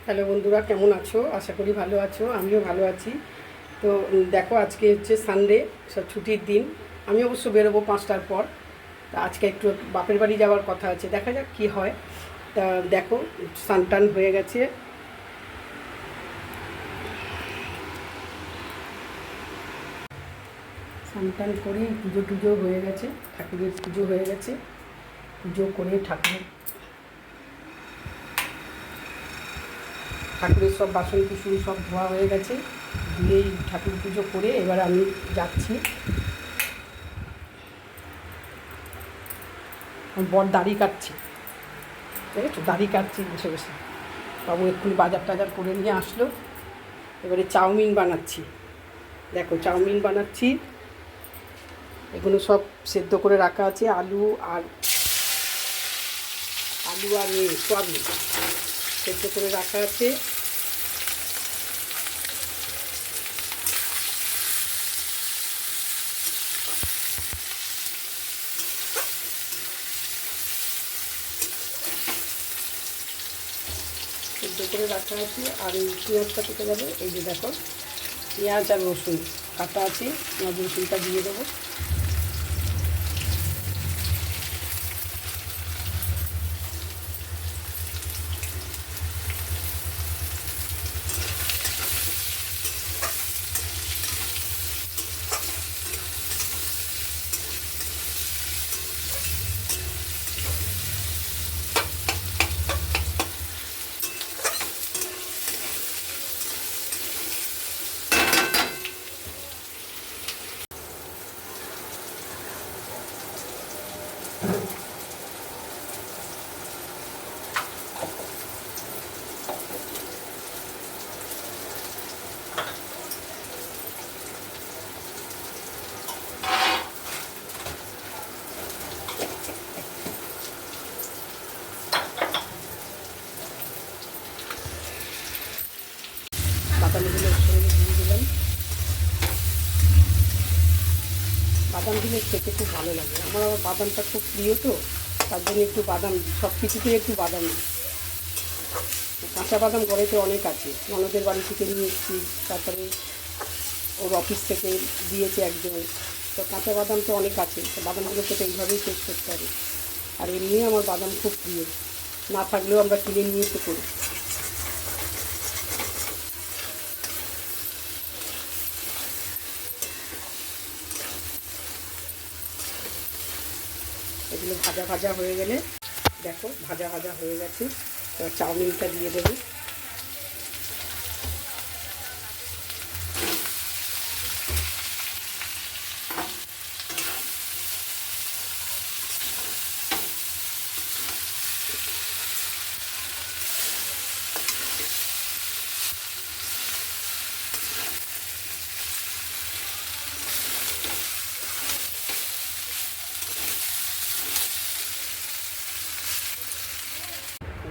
Hello বন্ধুরা, কেমন আছো? আশা করি ভালো আছো। আমিও ভালো আছি। তো দেখো, আজকে হচ্ছে সানডে, সব ছুটির দিন। আমি অবশ্য বেরোবো 5টার পর। তা আজকে একটু বাপের বাড়ি যাওয়ার কথা আছে, দেখা যাক কী হয়। তা দেখো, স্নান হয়ে গেছে। স্নান করে পুজো টুজো হয়ে গেছে, ঠাকুরের পুজো হয়ে গেছে। পুজো করে ঠাকুরের সব বাসন কুসুন সব ধোয়া হয়ে গেছে। ধুয়েই ঠাকুর পুজো করে এবার আমি যাচ্ছি। বর দাড়ি কাটছে, দেখেছো? দাড়ি কাটছি বসে বসে। বাবু এক্ষুনি বাজার টাজার করে নিয়ে আসলো। এবারে চাউমিন বানাচ্ছি। দেখো, চাউমিন বানাচ্ছি। এগুলো সব সেদ্ধ করে রাখা আছে, আলু আর সয়াবিন সেদ্ধ করে রাখা আছে। সেদ্ধ করে রাখা আছে। আর এই পেঁয়াজটা কেটে যাবে। এই যে দেখো, পেঁয়াজ আর রসুন কাটা আছে। পেঁয়াজ রসুনটা দিয়ে দেবো। বাদামগুলো সঙ্গে দিয়ে দিলাম। বাদাম দিলে খেতে খুব ভালো লাগে। আমার আবার বাদামটা খুব প্রিয়, তো তার জন্য একটু বাদাম, সব কিছুতেই একটু বাদাম দিই। কাঁচা বাদাম ঘরেতে অনেক আছে, ননদের বাড়ি থেকে নিয়ে এসেছি। তারপরে ওর অফিস থেকে দিয়েছে একজন। তো কাঁচা বাদাম তো অনেক আছে, তো বাদামগুলোকে তো এইভাবেই শেষ করতে হবে। আর এমনি আমার বাদাম খুব প্রিয়, না থাকলেও আমরা কিনে নিয়ে এসে করি। এগুলো ভাজা ভাজা হয়ে গেলে, দেখো ভাজা ভাজা হয়ে গেছে। এবার চাউমিনটা দিয়ে দেবো।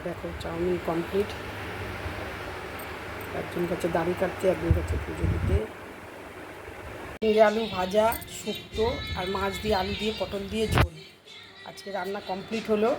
দেখো, চাউমিন কমপ্লিট। একজন কাছে দাড়ি কাটতে, একজন কাছে পুজো দিতে। ঝিঙে আলু ভাজা, শুক্তো, আর মাছ দিয়ে, আলু দিয়ে, পটল দিয়ে ঝোল। আজকে রান্না কমপ্লিট হলো।